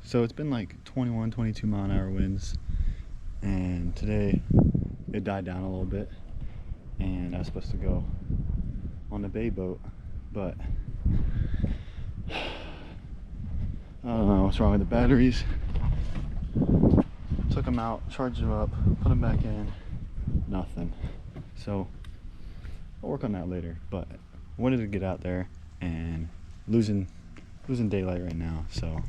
So it's been like 21, 22 mile an hour winds, and today it died down a little bit, and I was supposed to go on the bay boat, but I don't know what's wrong with the batteries. Took them out, charged them up, put them back in, nothing. So I'll work on that later, but I wanted to get out there, and losing daylight right now, so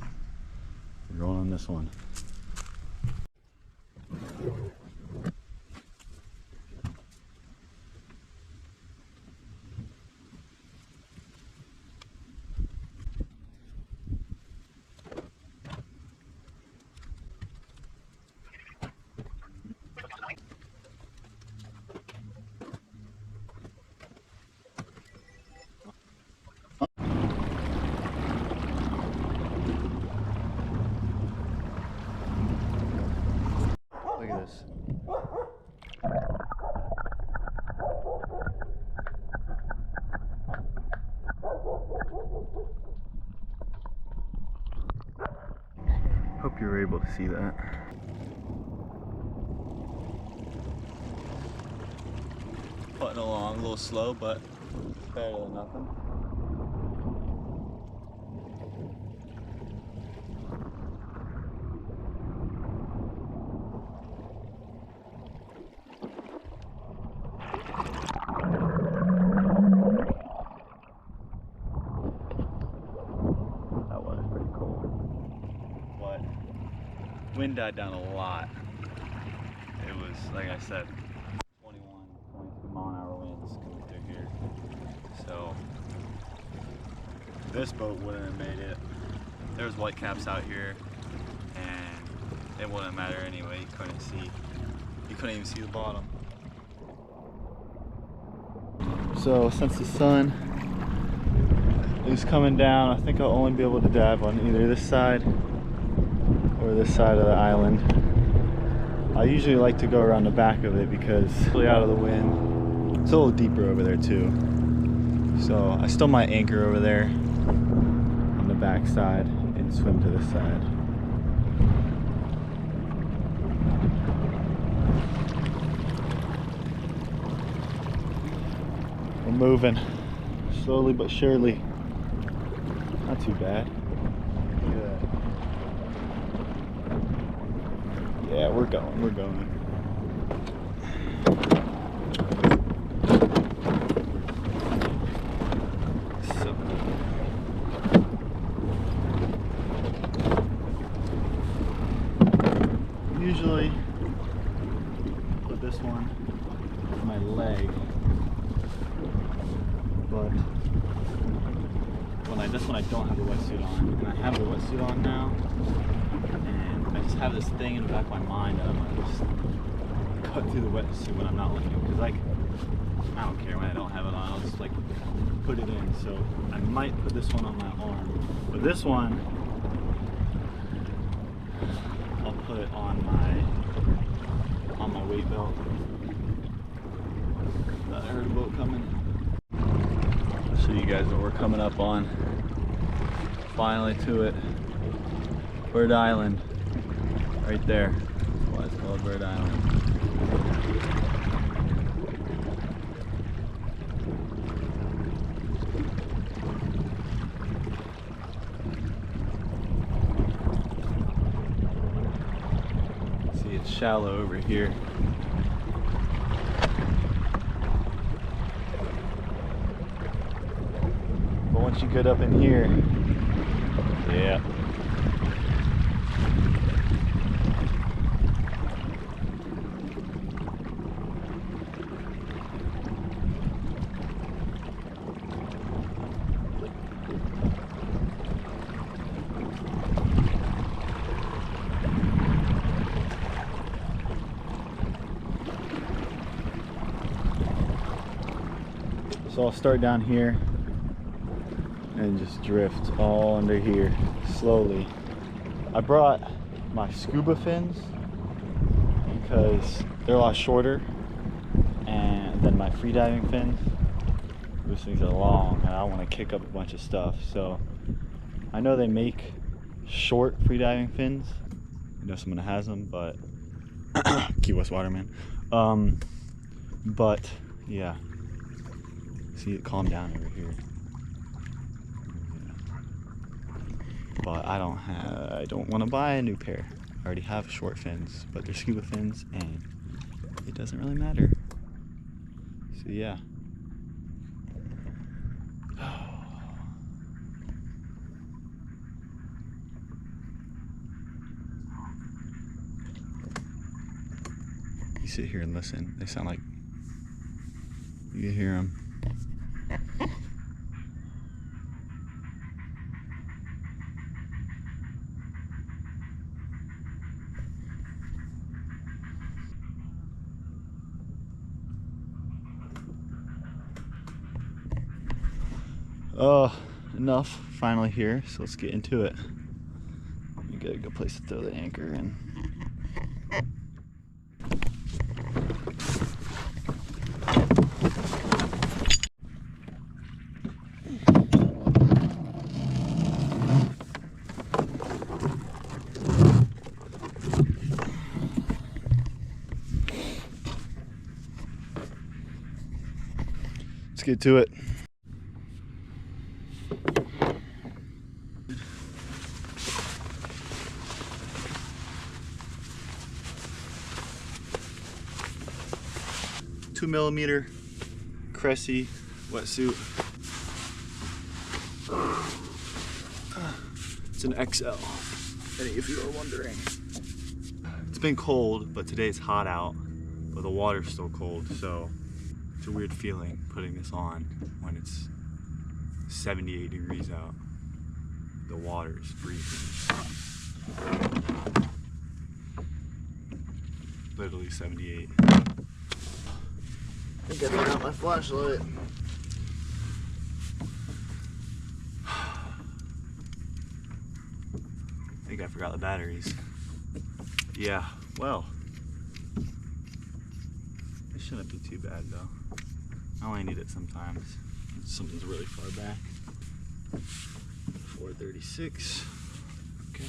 we're going on this one. Look at this. Hope you were able to see that. Putting along a little slow, but better than nothing. That was pretty cool. But wind died down a lot. It was, like I said, 21, 22 mile an hour winds coming through here. So this boat wouldn't have made it. There's white caps out here, and it wouldn't matter anyway. You couldn't even see the bottom. So since the sun is coming down, I think I'll only be able to dive on either this side or this side of the island. I usually like to go around the back of it because it's really out of the wind. It's a little deeper over there too. So I still might anchor over there on the back side and swim to this side. We're moving slowly but surely. Not too bad. Look at that. Yeah, we're going. So usually put this one on my leg, but this one I don't have a wetsuit on, and I have the wetsuit on now, and I just have this thing in the back of my mind that I'm gonna just cut through the wetsuit when I'm not looking, because like I don't care when I don't have it on, I'll just like put it in. So I might put this one on my arm, but this one I'll put it on my weight belt. I heard a boat coming. I'll show you guys what we're coming up on. Finally to it. Bird Island. Right there. That's why it's called Bird Island. See, it's shallow over here. But once you get up in here, yeah. So I'll start down here and just drift all under here slowly. I brought my scuba fins because they're a lot shorter than my freediving fins. Those things are long and I want to kick up a bunch of stuff. So I know they make short freediving fins. I know someone has them, but Key West Waterman. But yeah, see it calm down over here. But I don't want to buy a new pair. I already have short fins, but they're scuba fins, and it doesn't really matter. So yeah. You sit here and listen. They sound like you can hear them. Enough. Finally here, so let's get into it. We got a good place to throw the anchor in. Let's get to it. $2mm Cressy wetsuit. It's an XL, if you are wondering. It's been cold, but today it's hot out, but the water's still cold, so it's a weird feeling putting this on when it's 78 degrees out. The water is freezing. Literally 78. I think I forgot my flashlight. I think I forgot the batteries. Yeah, well, it shouldn't be too bad though. I only need it sometimes. Something's really far back. 436. Okay.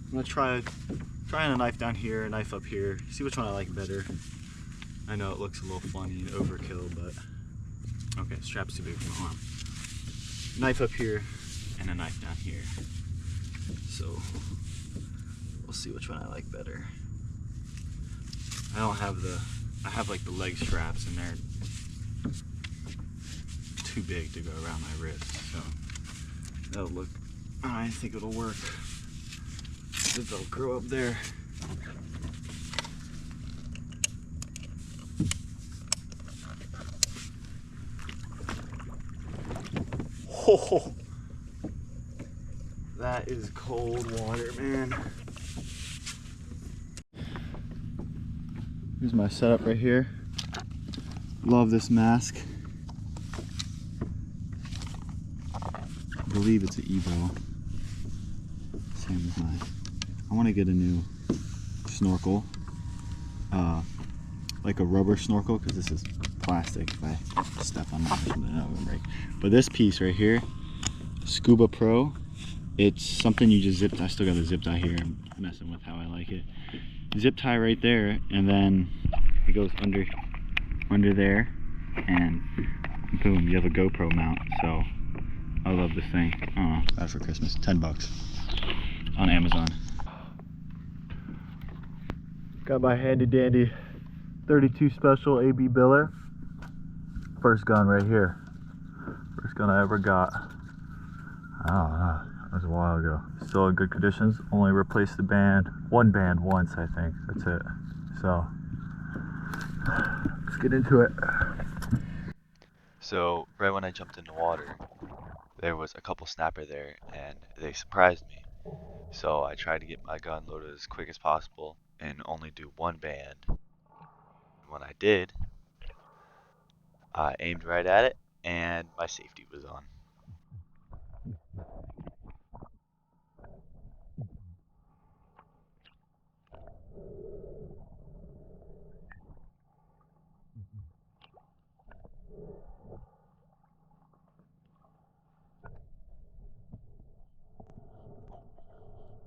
I'm gonna trying a knife down here, a knife up here. See which one I like better. I know it looks a little funny and overkill, but okay, strap's too big for my arm. Knife up here and a knife down here. So we'll see which one I like better. I don't have I have like the leg straps and they're too big to go around my wrist, so that'll look, I think it'll work. The Velcro up there. Oh, that is cold water, man. Here's my setup right here. Love this mask. I believe it's an Evo. Same as mine. I want to get a new snorkel, like a rubber snorkel, because this is plastic. If I step on it or something, that would break. But this piece right here, Scuba Pro, it's something you just zip tie. I still got the zip tie here. I'm messing with how I like it. Zip tie right there, and then it goes under there, and boom, you have a GoPro mount. So I love this thing. Oh, got it for Christmas. 10 bucks on Amazon. Got my handy dandy 32 special AB Biller. First gun right here. First gun I ever got. I don't know, that was a while ago. Still in good conditions. Only replaced the one band once, I think. That's it. So let's get into it. So right when I jumped in the water, there was a couple snapper there and they surprised me. So I tried to get my gun loaded as quick as possible and only do one band. When I did, I aimed right at it and my safety was on.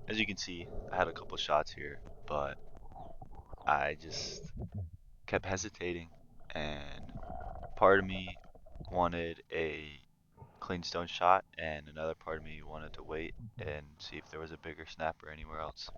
As you can see, I had a couple shots here, but I just kept hesitating, and part of me wanted a clean stone shot, and another part of me wanted to wait and see if there was a bigger snapper anywhere else.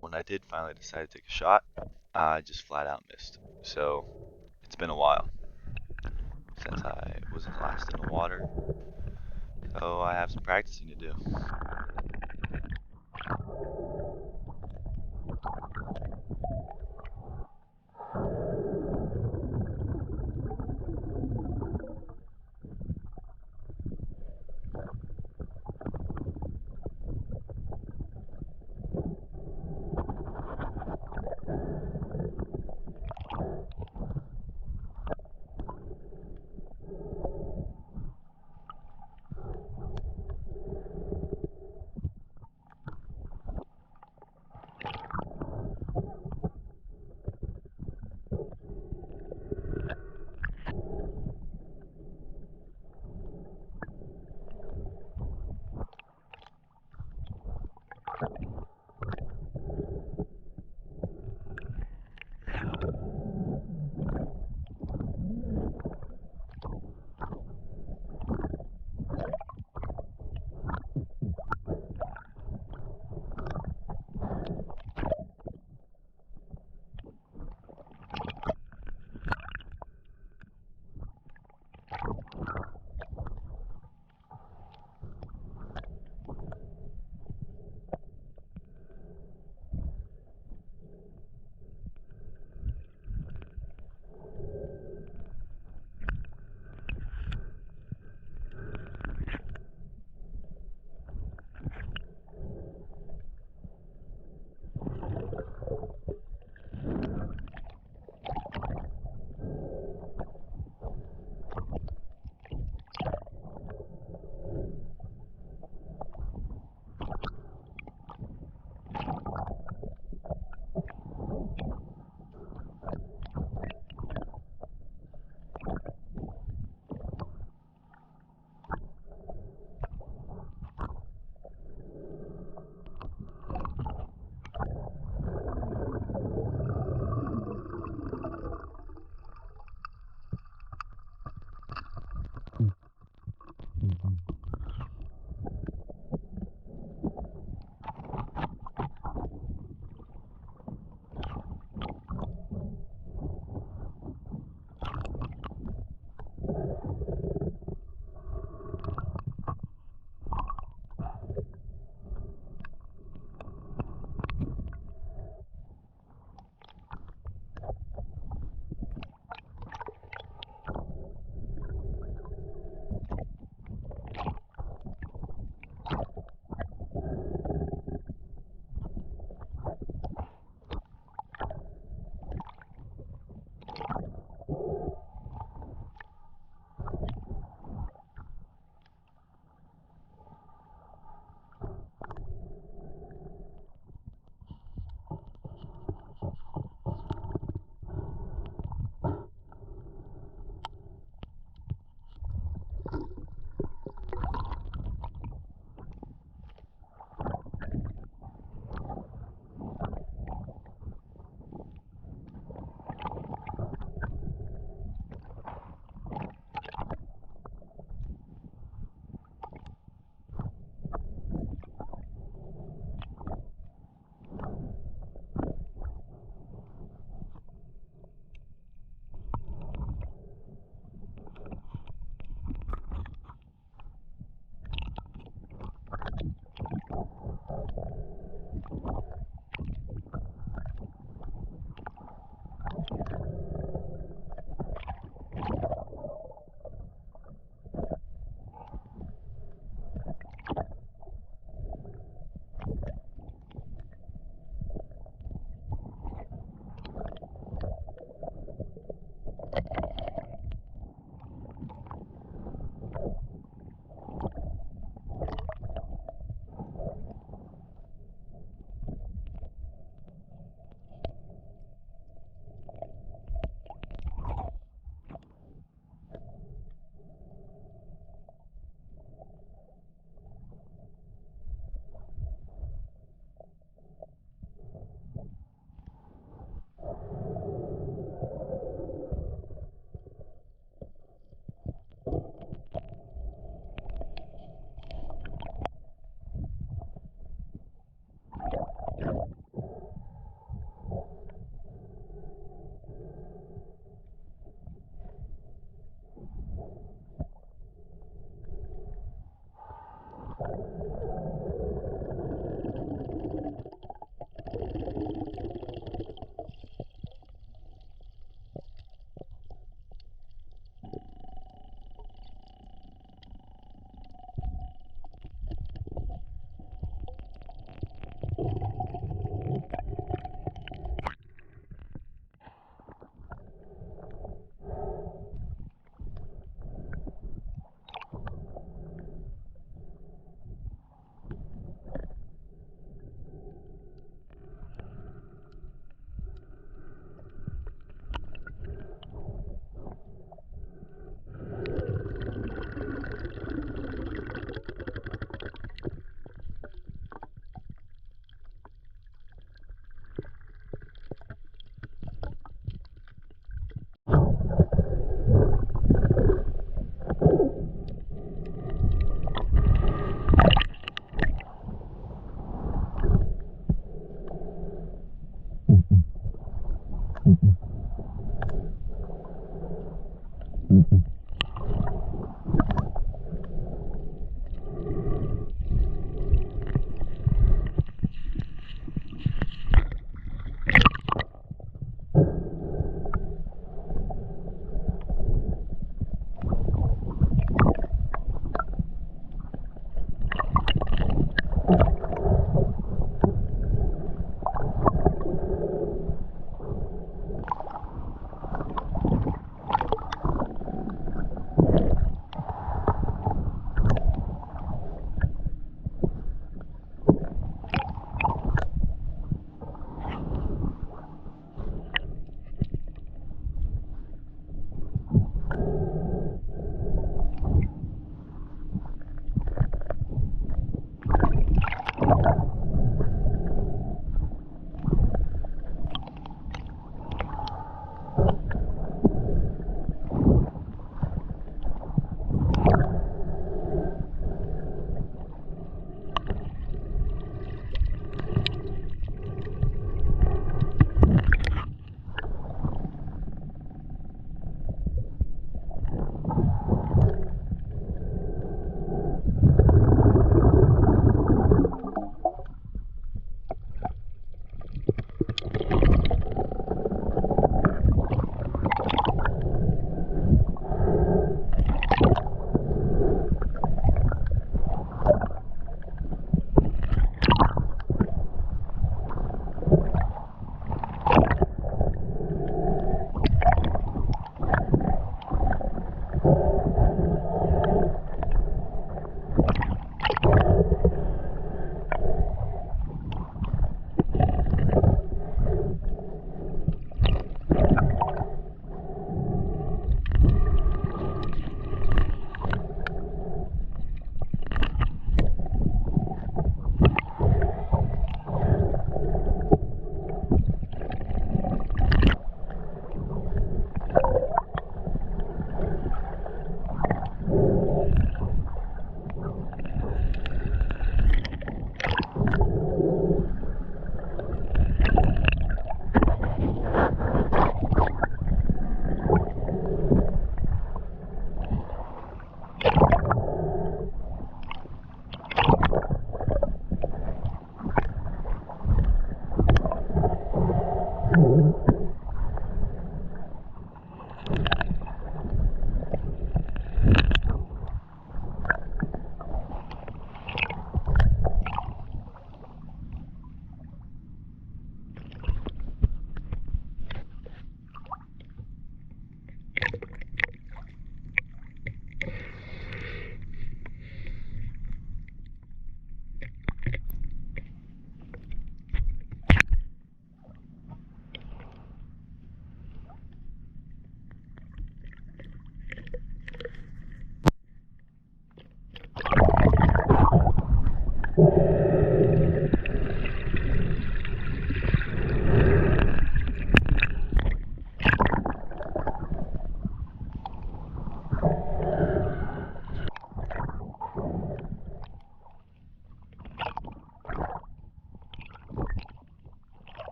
When I did finally decide to take a shot, I just flat out missed. So it's been a while since I was last in the water, so I have some practicing to do.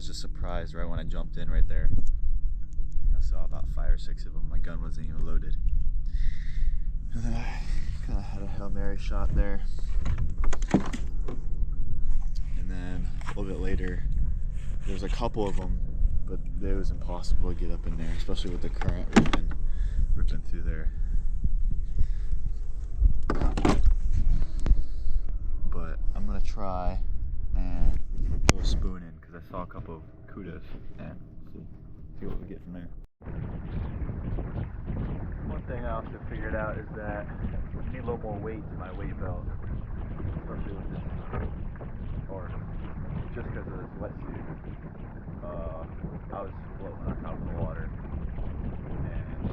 was just surprised right when I jumped in right there. I saw about 5 or 6 of them. My gun wasn't even loaded. And then I kind of had a Hail Mary shot there. And then a little bit later, there was a couple of them, but it was impossible to get up in there, especially with the current ripping through there. But I'm gonna try and throw a spoon in because I saw a couple of kudos and see what we get from there. One thing I also figured out is that I need a little more weight to my weight belt, especially with this, or just because of this wetsuit. I was floating on top of the water, and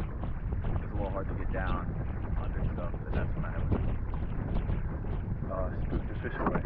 it was a little hard to get down under stuff, and that's when I was spooked the fish away.